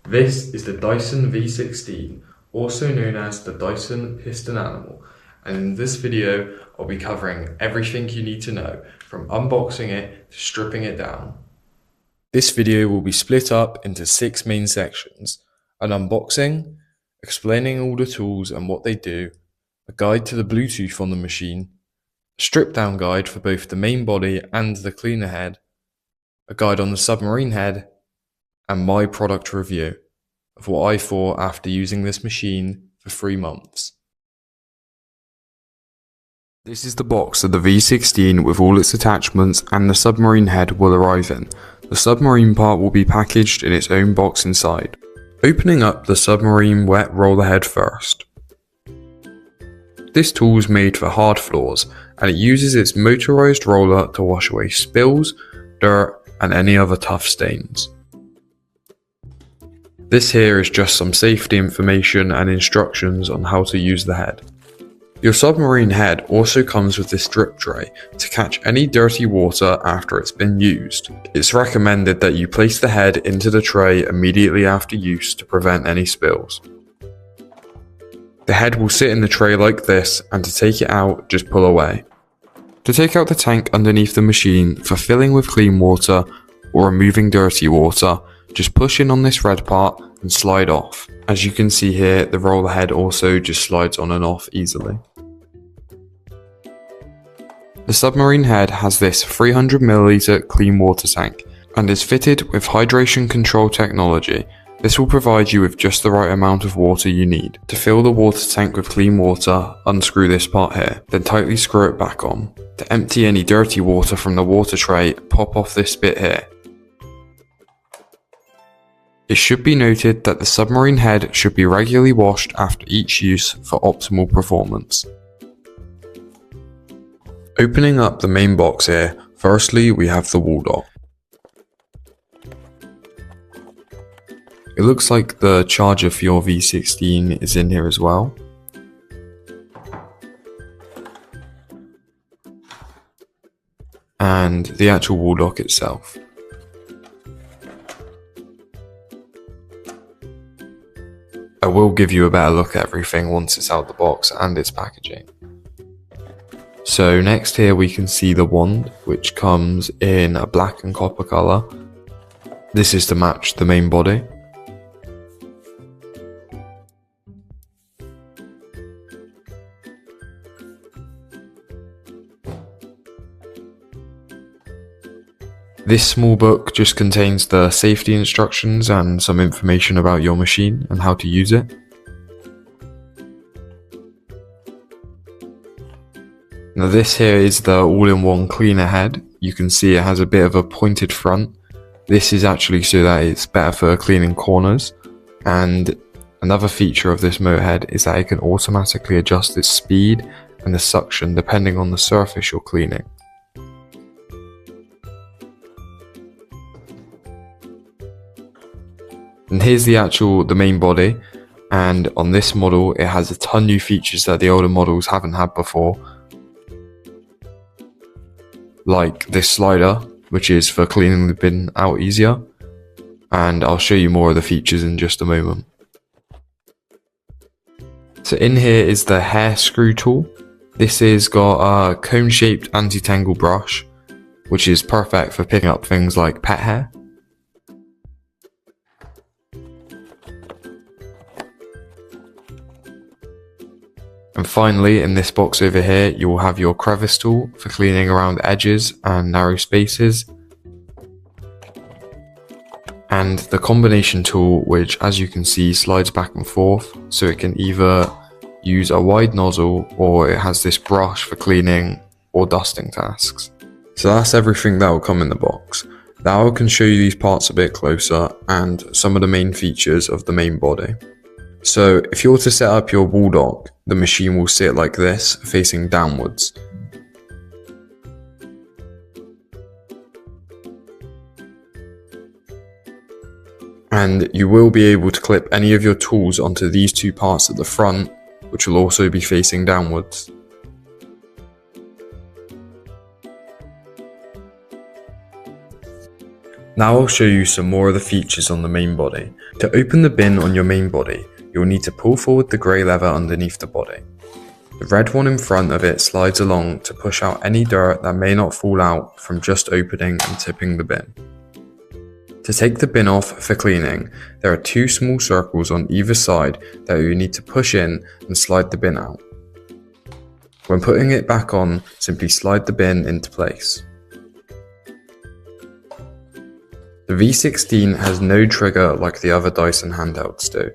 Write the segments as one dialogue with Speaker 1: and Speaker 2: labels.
Speaker 1: This is the Dyson V16, also known as the Dyson Piston Animal, and in this video I'll be covering everything you need to know, from unboxing it to stripping it down. This video will be split up into 6 main sections: an unboxing, explaining all the tools and what they do, a guide to the Bluetooth on the machine, a strip down guide for both the main body and the cleaner head, a guide on the submarine head, and my product review of what I thought after using this machine for 3 months. This is the box that the V16 with all its attachments and the submarine head will arrive in. The submarine part will be packaged in its own box inside. Opening up the submarine wet roller head first. This tool is made for hard floors and it uses its motorized roller to wash away spills, dirt and any other tough stains. This here is just some safety information and instructions on how to use the head. Your submarine head also comes with this drip tray to catch any dirty water after it's been used. It's recommended that you place the head into the tray immediately after use to prevent any spills. The head will sit in the tray like this, and to take it out, just pull away. To take out the tank underneath the machine for filling with clean water or removing dirty water, just push in on this red part and slide off. As you can see here, the roller head also just slides on and off easily. The submarine head has this 300ml clean water tank and is fitted with hydration control technology. This will provide you with just the right amount of water you need. To fill the water tank with clean water, unscrew this part here, then tightly screw it back on. To empty any dirty water from the water tray, pop off this bit here. It should be noted that the submarine head should be regularly washed after each use for optimal performance. Opening up the main box here, firstly we have the wall dock. It looks like the charger for your V16 is in here as well. And the actual wall dock itself. I will give you a better look at everything once it's out the box and its packaging. So next here we can see the wand, which comes in a black and copper colour. This is to match the main body. This small book just contains the safety instructions and some information about your machine and how to use it. Now this here is the all-in-one cleaner head. You can see it has a bit of a pointed front. This is actually so that it's better for cleaning corners. And another feature of this motor head is that it can automatically adjust its speed and the suction depending on the surface you're cleaning. And here's the main body, and on this model it has a ton new features that the older models haven't had before, like this slider, which is for cleaning the bin out easier, and I'll show you more of the features in just a moment. So in here is the hair screw tool. This has got a cone shaped anti-tangle brush, which is perfect for picking up things like pet hair. And finally, in this box over here, you will have your crevice tool for cleaning around edges and narrow spaces. And the combination tool, which as you can see slides back and forth, so it can either use a wide nozzle or it has this brush for cleaning or dusting tasks. So that's everything that will come in the box. Now I can show you these parts a bit closer and some of the main features of the main body. So if you were to set up your wall dock, the machine will sit like this, facing downwards. And you will be able to clip any of your tools onto these two parts at the front, which will also be facing downwards. Now I'll show you some more of the features on the main body. To open the bin on your main body, you'll need to pull forward the grey lever underneath the body. The red one in front of it slides along to push out any dirt that may not fall out from just opening and tipping the bin. To take the bin off for cleaning, there are two small circles on either side that you need to push in and slide the bin out. When putting it back on, simply slide the bin into place. The V16 has no trigger like the other Dyson handhelds do.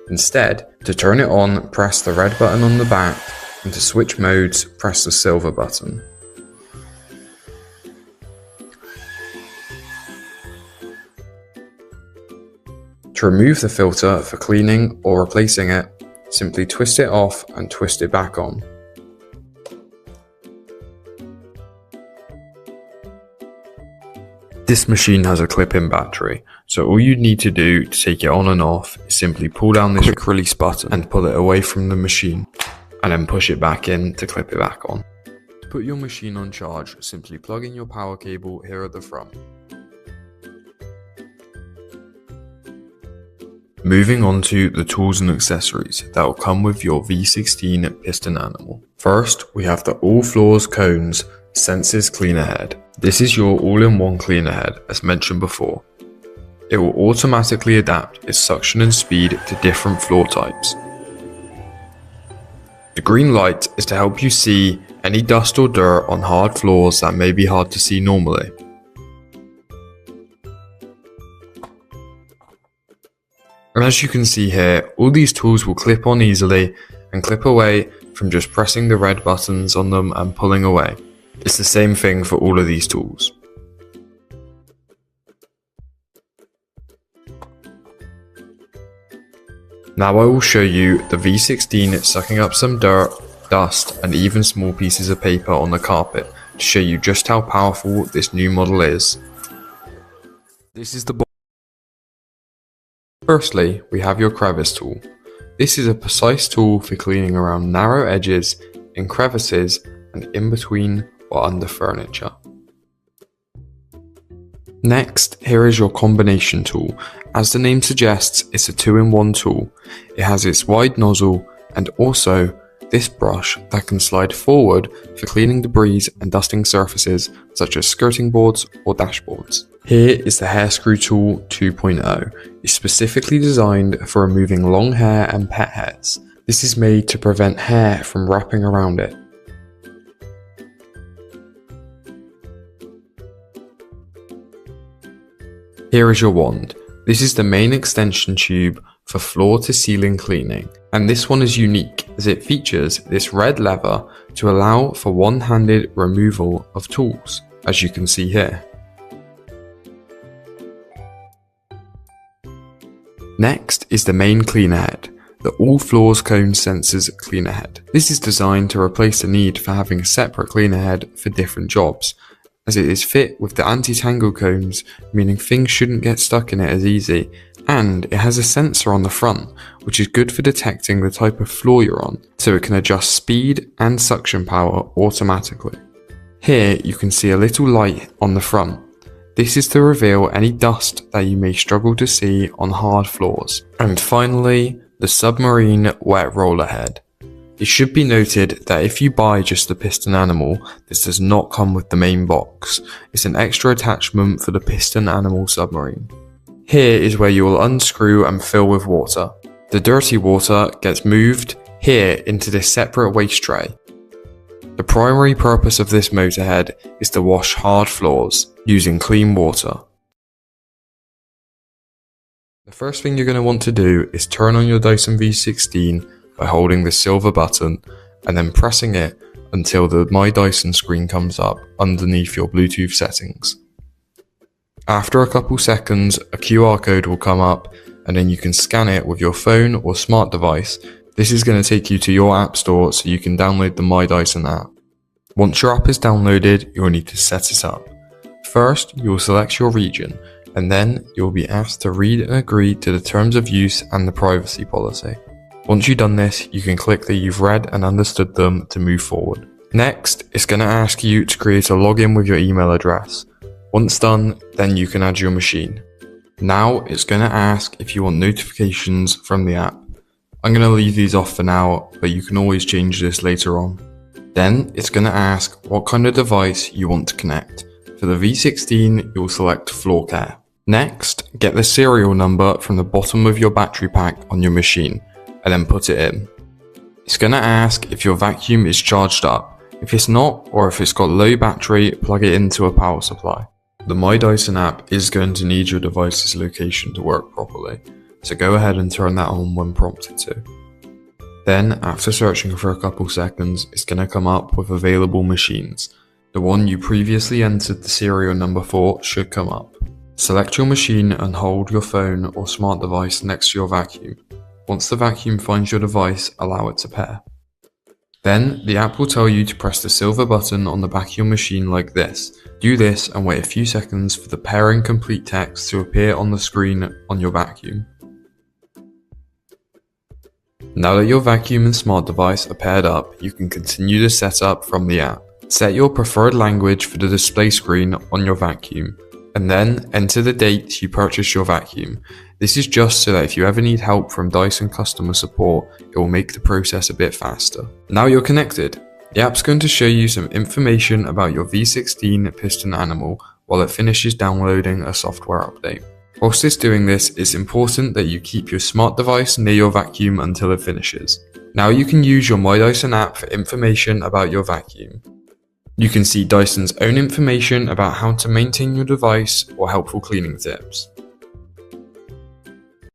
Speaker 1: Instead, to turn it on, press the red button on the back, and to switch modes, press the silver button. To remove the filter for cleaning or replacing it, simply twist it off and twist it back on. This machine has a clip-in battery, so all you need to do to take it on and off is simply pull down this quick release button and pull it away from the machine, and then push it back in to clip it back on. To put your machine on charge, simply plug in your power cable here at the front. Moving on to the tools and accessories that will come with your V16 piston animal. First, we have the All Floors Cones Senses Cleaner Head. This is your all-in-one cleaner head, as mentioned before. It will automatically adapt its suction and speed to different floor types. The green light is to help you see any dust or dirt on hard floors that may be hard to see normally. And as you can see here, all these tools will clip on easily and clip away from just pressing the red buttons on them and pulling away. It's the same thing for all of these tools. Now I will show you the V16 sucking up some dirt, dust and even small pieces of paper on the carpet to show you just how powerful this new model is. This is the Firstly, we have your crevice tool. This is a precise tool for cleaning around narrow edges, in crevices and in between or under furniture. Next, here is your combination tool. As the name suggests, it's a 2-in-1 tool. It has its wide nozzle and also this brush that can slide forward for cleaning debris and dusting surfaces such as skirting boards or dashboards. Here is the Hair Screw Tool 2.0. It's specifically designed for removing long hair and pet hairs. This is made to prevent hair from wrapping around it. Here is your wand. This is the main extension tube for floor to ceiling cleaning, and this one is unique as it features this red lever to allow for one-handed removal of tools, as you can see here. Next is the main cleaner head, the All Floors Cone Sensors Cleaner Head. This is designed to replace the need for having a separate cleaner head for different jobs, as it is fit with the anti-tangle cones, meaning things shouldn't get stuck in it as easy, and it has a sensor on the front, which is good for detecting the type of floor you're on, so it can adjust speed and suction power automatically. Here you can see a little light on the front. This is to reveal any dust that you may struggle to see on hard floors. And finally, the Submarine Wet Roller Head. It should be noted that if you buy just the piston animal, this does not come with the main box. It's an extra attachment for the piston animal submarine. Here is where you will unscrew and fill with water. The dirty water gets moved here into this separate waste tray. The primary purpose of this motorhead is to wash hard floors using clean water. The first thing you're going to want to do is turn on your Dyson V16 by holding the silver button and then pressing it until the My Dyson screen comes up underneath your Bluetooth settings. After a couple seconds, a QR code will come up and then you can scan it with your phone or smart device. This is going to take you to your app store so you can download the My Dyson app. Once your app is downloaded, you will need to set it up. First, you will select your region and then you will be asked to read and agree to the terms of use and the privacy policy. Once you've done this, you can click that you've read and understood them to move forward. Next, it's going to ask you to create a login with your email address. Once done, then you can add your machine. Now it's going to ask if you want notifications from the app. I'm going to leave these off for now, but you can always change this later on. Then it's going to ask what kind of device you want to connect. For the V16, you'll select floor care. Next, get the serial number from the bottom of your battery pack on your machine, and then put it in. It's going to ask if your vacuum is charged up. If it's not, or if it's got low battery, plug it into a power supply. The My Dyson app is going to need your device's location to work properly, so go ahead and turn that on when prompted to. Then, after searching for a couple seconds, it's going to come up with available machines. The one you previously entered the serial number for should come up. Select your machine and hold your phone or smart device next to your vacuum. Once the vacuum finds your device, allow it to pair. Then, the app will tell you to press the silver button on the back of your machine like this. Do this and wait a few seconds for the pairing complete text to appear on the screen on your vacuum. Now that your vacuum and smart device are paired up, you can continue the setup from the app. Set your preferred language for the display screen on your vacuum, and then enter the date you purchased your vacuum. This is just so that if you ever need help from Dyson customer support, it will make the process a bit faster. Now you're connected. The app's going to show you some information about your V16 piston animal while it finishes downloading a software update. Whilst it's doing this, it's important that you keep your smart device near your vacuum until it finishes. Now you can use your My Dyson app for information about your vacuum. You can see Dyson's own information about how to maintain your device or helpful cleaning tips.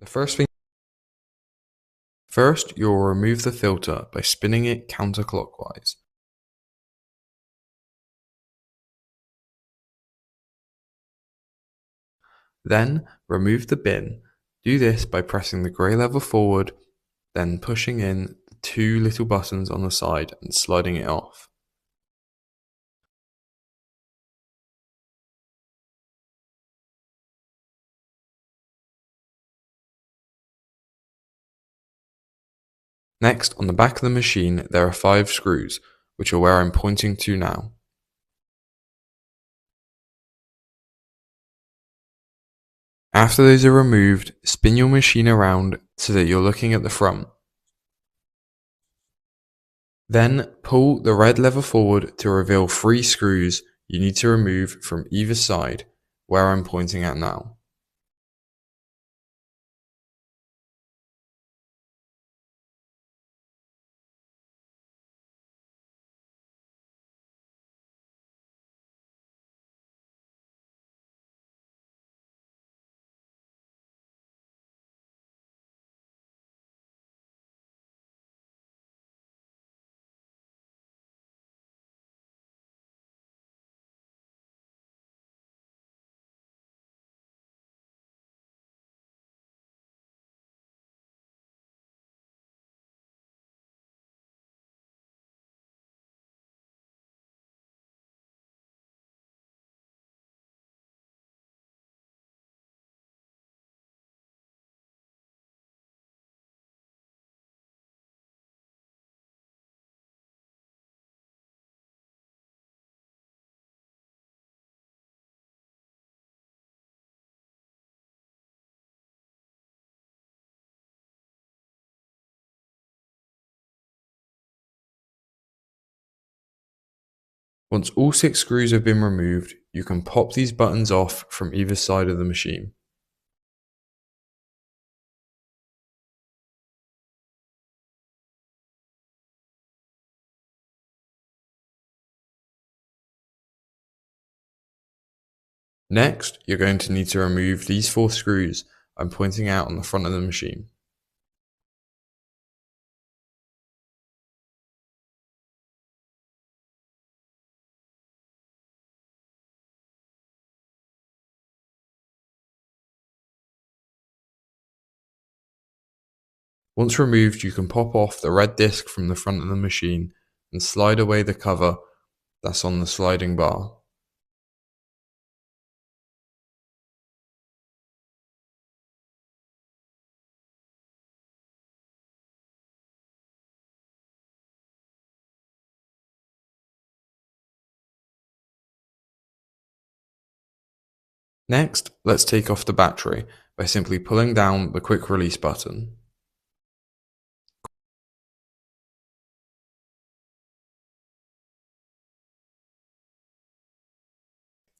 Speaker 1: First, you'll remove the filter by spinning it counterclockwise. Then, remove the bin. Do this by pressing the grey lever forward, then pushing in the two little buttons on the side and sliding it off. Next, on the back of the machine, there are 5 screws, which are where I'm pointing to now. After those are removed, spin your machine around so that you're looking at the front. Then pull the red lever forward to reveal 3 screws you need to remove from either side, where I'm pointing at now. Once all 6 screws have been removed, you can pop these buttons off from either side of the machine. Next, you're going to need to remove these 4 screws I'm pointing out on the front of the machine. Once removed, you can pop off the red disc from the front of the machine and slide away the cover that's on the sliding bar. Next, let's take off the battery by simply pulling down the quick release button.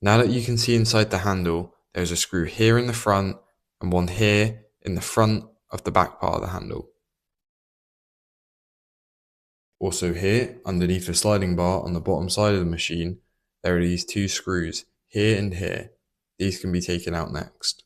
Speaker 1: Now that you can see inside the handle, there's a screw here in the front and one here in the front of the back part of the handle. Also here, underneath the sliding bar on the bottom side of the machine, there are these two screws, here and here. These can be taken out next.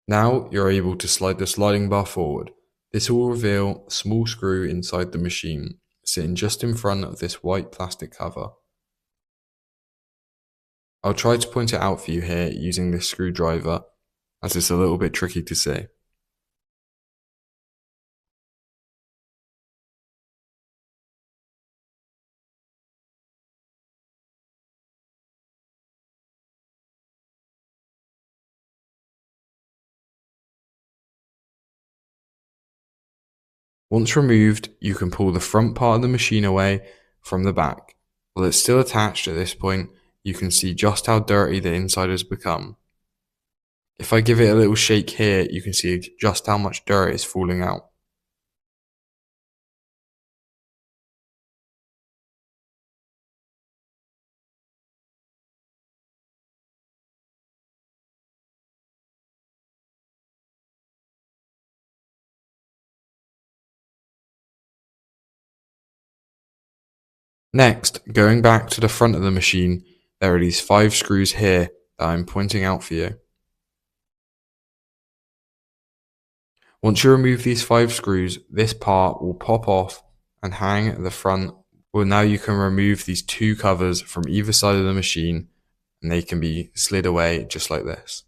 Speaker 1: Now you're able to slide the sliding bar forward. This will reveal a small screw inside the machine, sitting just in front of this white plastic cover. I'll try to point it out for you here using this screwdriver, as it's a little bit tricky to see. Once removed, you can pull the front part of the machine away from the back. While it's still attached at this point, you can see just how dirty the inside has become. If I give it a little shake here, you can see just how much dirt is falling out. Next, going back to the front of the machine, there are these 5 screws here that I'm pointing out for you. Once you remove these 5 screws, this part will pop off and hang at the front. Well, now you can remove these 2 covers from either side of the machine and they can be slid away just like this.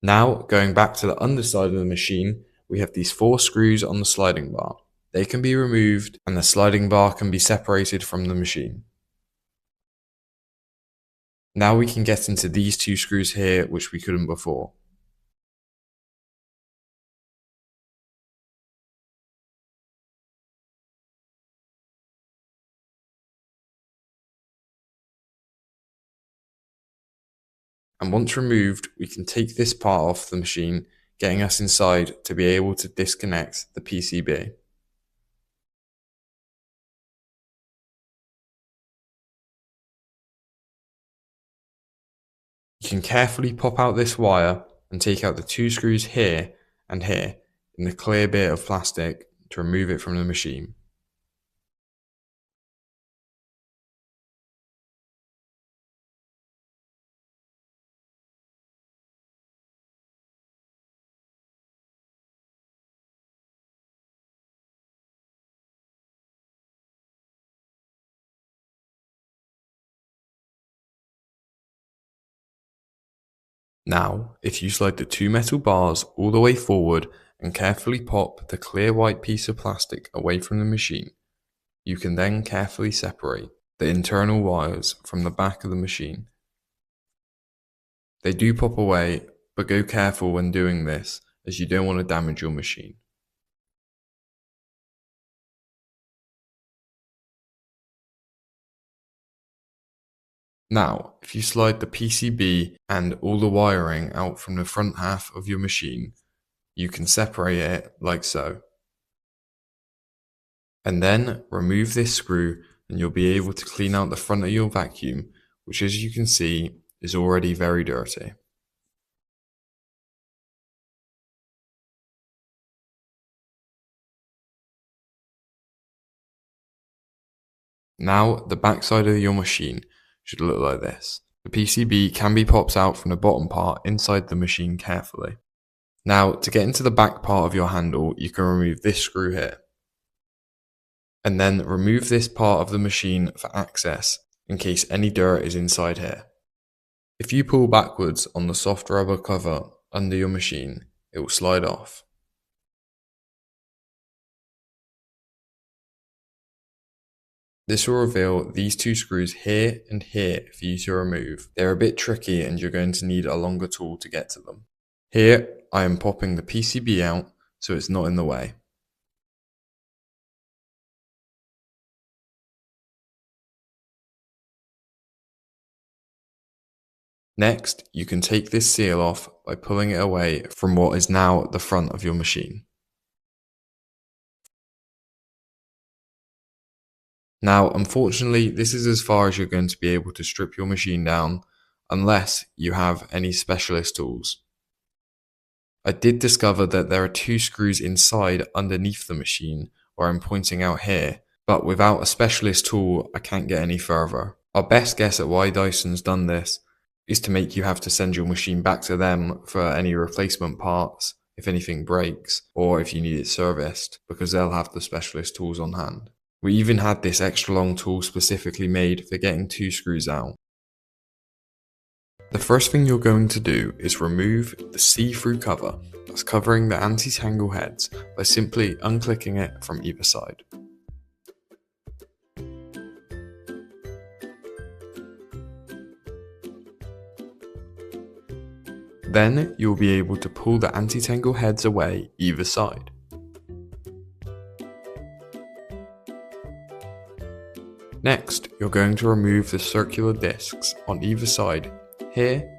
Speaker 1: Now, going back to the underside of the machine, we have these 4 screws on the sliding bar. They can be removed and the sliding bar can be separated from the machine. Now we can get into these 2 screws here, which we couldn't before. And once removed, we can take this part off the machine, getting us inside to be able to disconnect the PCB. You can carefully pop out this wire and take out the 2 screws here and here in the clear bit of plastic to remove it from the machine. Now, if you slide the 2 metal bars all the way forward and carefully pop the clear white piece of plastic away from the machine, you can then carefully separate the internal wires from the back of the machine. They do pop away, but go careful when doing this as you don't want to damage your machine. Now, if you slide the PCB and all the wiring out from the front half of your machine, you can separate it like so. And then remove this screw and you'll be able to clean out the front of your vacuum, which as you can see is already very dirty. Now the back side of your machine should look like this. The PCB can be popped out from the bottom part inside the machine carefully. Now, to get into the back part of your handle, you can remove this screw here. And then remove this part of the machine for access in case any dirt is inside here. If you pull backwards on the soft rubber cover under your machine, it will slide off. This will reveal these two screws here and here for you to remove. They're a bit tricky and you're going to need a longer tool to get to them. Here, I am popping the PCB out so it's not in the way. Next, you can take this seal off by pulling it away from what is now the front of your machine. Now, unfortunately, this is as far as you're going to be able to strip your machine down, unless you have any specialist tools. I did discover that there are two screws inside underneath the machine, where I'm pointing out here, but without a specialist tool, I can't get any further. Our best guess at why Dyson's done this is to make you have to send your machine back to them for any replacement parts, if anything breaks, or if you need it serviced, because they'll have the specialist tools on hand. We even had this extra long tool specifically made for getting two screws out. The first thing you're going to do is remove the see-through cover that's covering the anti-tangle heads by simply unclicking it from either side. Then you'll be able to pull the anti-tangle heads away either side. Next, you're going to remove the circular discs on either side, here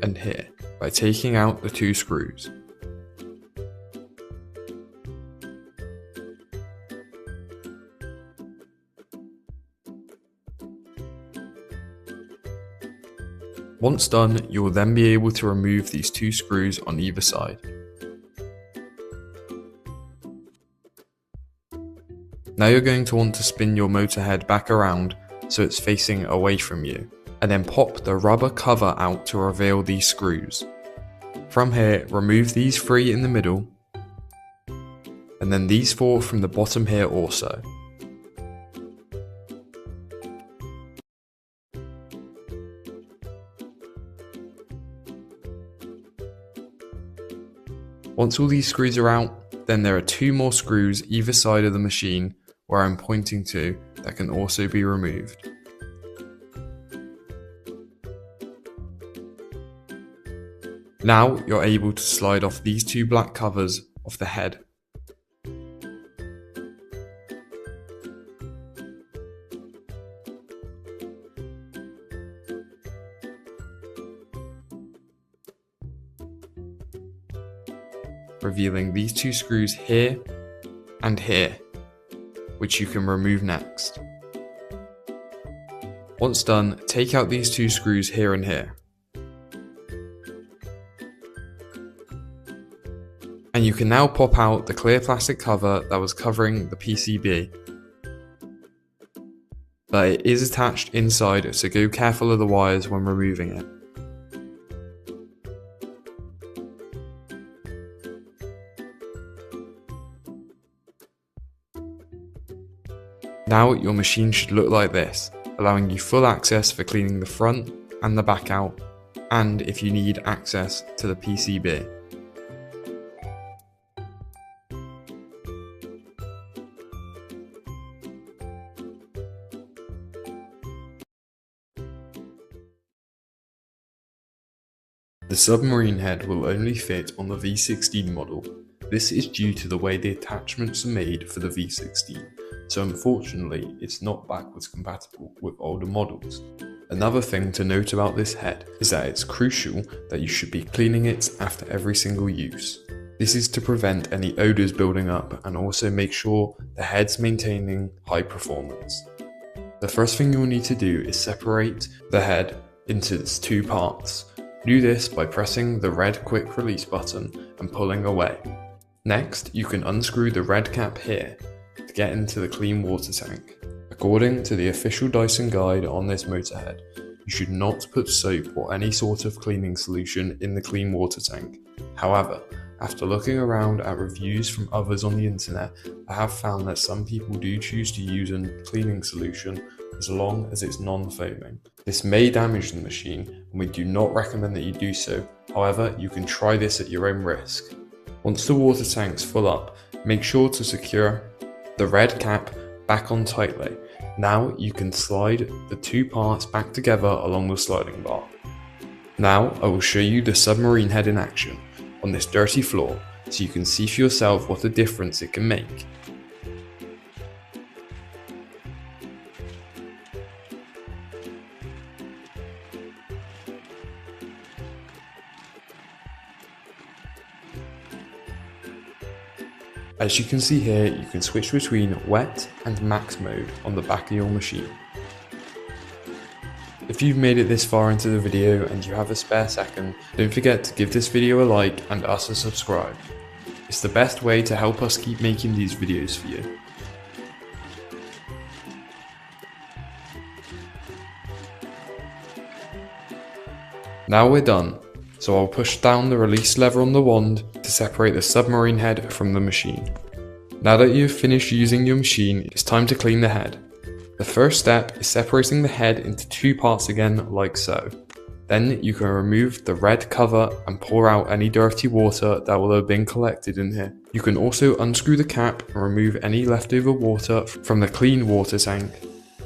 Speaker 1: and here, by taking out the two screws. Once done, you will then be able to remove these two screws on either side. Now you're going to want to spin your motor head back around so it's facing away from you, and then pop the rubber cover out to reveal these screws. From here, remove these three in the middle, and then these four from the bottom here also. Once all these screws are out, then there are two more screws either side of the machine where I'm pointing to that can also be removed. Now you're able to slide off these two black covers off the head. Revealing these two screws here and here, which you can remove next. Once done, take out these two screws here and here. And you can now pop out the clear plastic cover that was covering the PCB. But it is attached inside, so go careful of the wires when removing it. Now your machine should look like this, allowing you full access for cleaning the front and the back out, and if you need access to the PCB. The Submarine head will only fit on the V16 model. This is due to the way the attachments are made for the V16. So unfortunately, it's not backwards compatible with older models. Another thing to note about this head is that it's crucial that you should be cleaning it after every single use. This is to prevent any odours building up and also make sure the head's maintaining high performance. The first thing you'll need to do is separate the head into its two parts. Do this by pressing the red quick release button and pulling away. Next, you can unscrew the red cap here to get into the clean water tank. According to the official Dyson guide on this motorhead, you should not put soap or any sort of cleaning solution in the clean water tank. However, after looking around at reviews from others on the internet, I have found that some people do choose to use a cleaning solution as long as it's non-foaming. This may damage the machine, and we do not recommend that you do so. However, you can try this at your own risk. Once the water tank's full up, make sure to secure the red cap back on tightly. Now you can slide the two parts back together along the sliding bar. Now I will show you the submarine head in action on this dirty floor so you can see for yourself what a difference it can make. As you can see here, you can switch between wet and max mode on the back of your machine. If you've made it this far into the video and you have a spare second, don't forget to give this video a like and us a subscribe. It's the best way to help us keep making these videos for you. Now we're done, so I'll push down the release lever on the wand to separate the submarine head from the machine. Now that you've finished using your machine, it's time to clean the head. The first step is separating the head into two parts again, like so. Then you can remove the red cover and pour out any dirty water that will have been collected in here. You can also unscrew the cap and remove any leftover water from the clean water tank.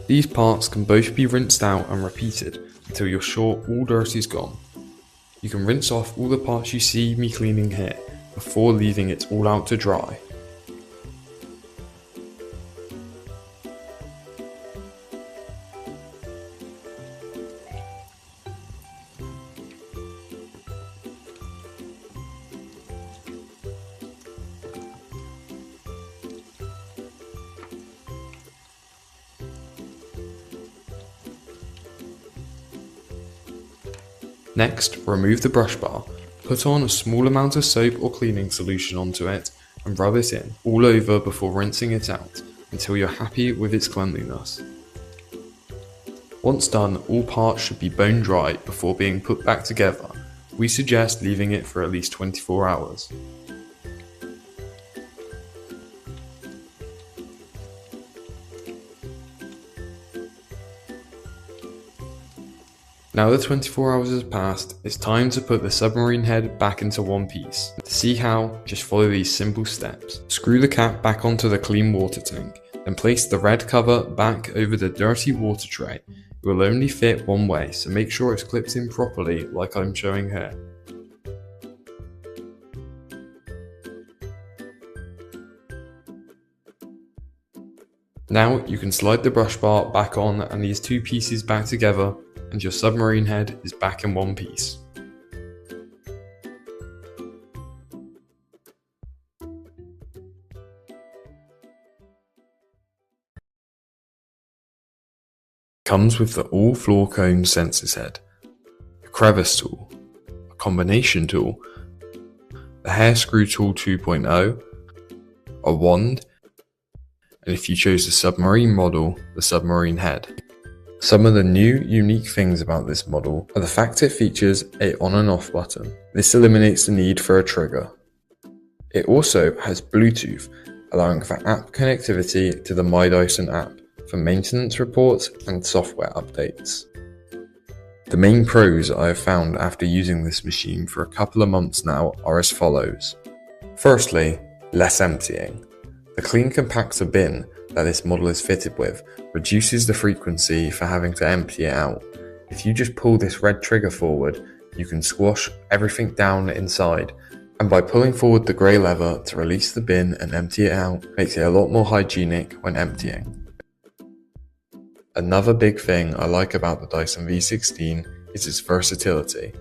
Speaker 1: These parts can both be rinsed out and repeated until you're sure all dirt is gone. You can rinse off all the parts you see me cleaning here before leaving it all out to dry. Next, remove the brush bar, put on a small amount of soap or cleaning solution onto it and rub it in all over before rinsing it out until you're happy with its cleanliness. Once done, all parts should be bone dry before being put back together. We suggest leaving it for at least 24 hours. Now that 24 hours has passed, it's time to put the submarine head back into one piece. To see how, just follow these simple steps. Screw the cap back onto the clean water tank, then place the red cover back over the dirty water tray. It will only fit one way, so make sure it's clipped in properly like I'm showing here. Now you can slide the brush bar back on and these two pieces back together, and your submarine head is back in one piece. Comes with the all floor cone sensors head, a crevice tool, a combination tool, the hair screw tool 2.0, a wand, and if you chose the submarine model, the submarine head. Some of the new unique things about this model are the fact it features a on and off button. This eliminates the need for a trigger. It also has Bluetooth, allowing for app connectivity to the My Dyson app for maintenance reports and software updates. The main pros I have found after using this machine for a couple of months now are as follows. Firstly, less emptying. The clean compactor bin that this model is fitted with reduces the frequency for having to empty it out. If you just pull this red trigger forward, you can squash everything down inside, and by pulling forward the grey lever to release the bin and empty it out, makes it a lot more hygienic when emptying. Another big thing I like about the Dyson V16 is its versatility.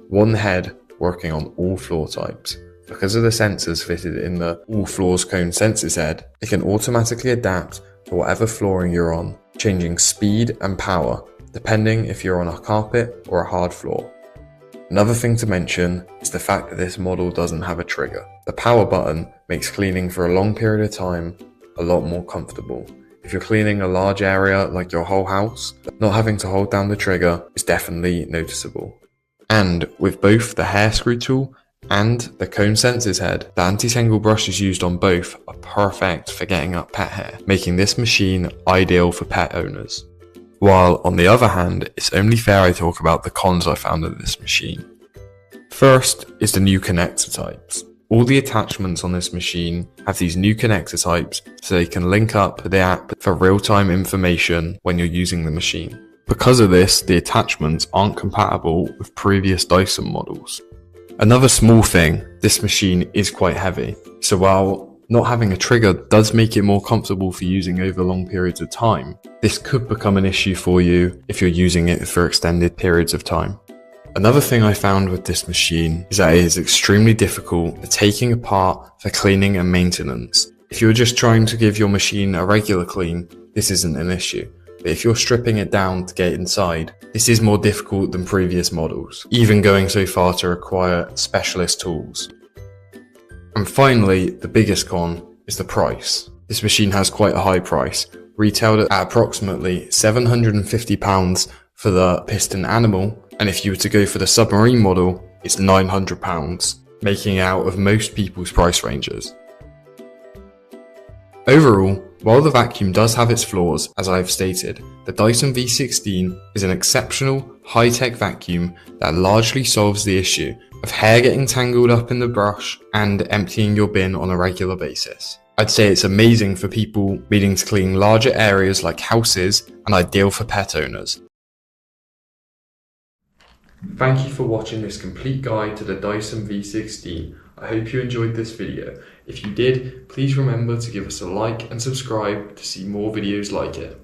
Speaker 1: One head working on all floor types. Because of the sensors fitted in the all floors cone sensors head, it can automatically adapt to whatever flooring you're on, changing speed and power depending if you're on a carpet or a hard floor. Another thing to mention is the fact that this model doesn't have a trigger. The power button makes cleaning for a long period of time a lot more comfortable. if you're cleaning a large area like your whole house, not having to hold down the trigger is definitely noticeable. And with both the hair screw tool and the cone senses head, the anti-tangle brushes used on both are perfect for getting up pet hair, making this machine ideal for pet owners. While on the other hand, it's only fair I talk about the cons I found of this machine. First is the new connector types. All the attachments on this machine have these new connector types so they can link up the app for real-time information when you're using the machine. Because of this, the attachments aren't compatible with previous Dyson models. Another small thing, this machine is quite heavy, so while not having a trigger does make it more comfortable for using over long periods of time, this could become an issue for you if you're using it for extended periods of time. Another thing I found with this machine is that it is extremely difficult for taking apart for cleaning and maintenance. If you're just trying to give your machine a regular clean, this isn't an issue. But if you're stripping it down to get inside, this is more difficult than previous models, even going so far to require specialist tools. And finally, the biggest con is the price. This machine has quite a high price, retailed at approximately £750 for the Piston Animal, and if you were to go for the Submarine model, it's £900, making it out of most people's price ranges. Overall, while the vacuum does have its flaws, as I have stated, the Dyson V16 is an exceptional, high-tech vacuum that largely solves the issue of hair getting tangled up in the brush and emptying your bin on a regular basis. I'd say it's amazing for people needing to clean larger areas like houses and ideal for pet owners. Thank you for watching this complete guide to the Dyson V16. I hope you enjoyed this video. If you did, please remember to give us a like and subscribe to see more videos like it.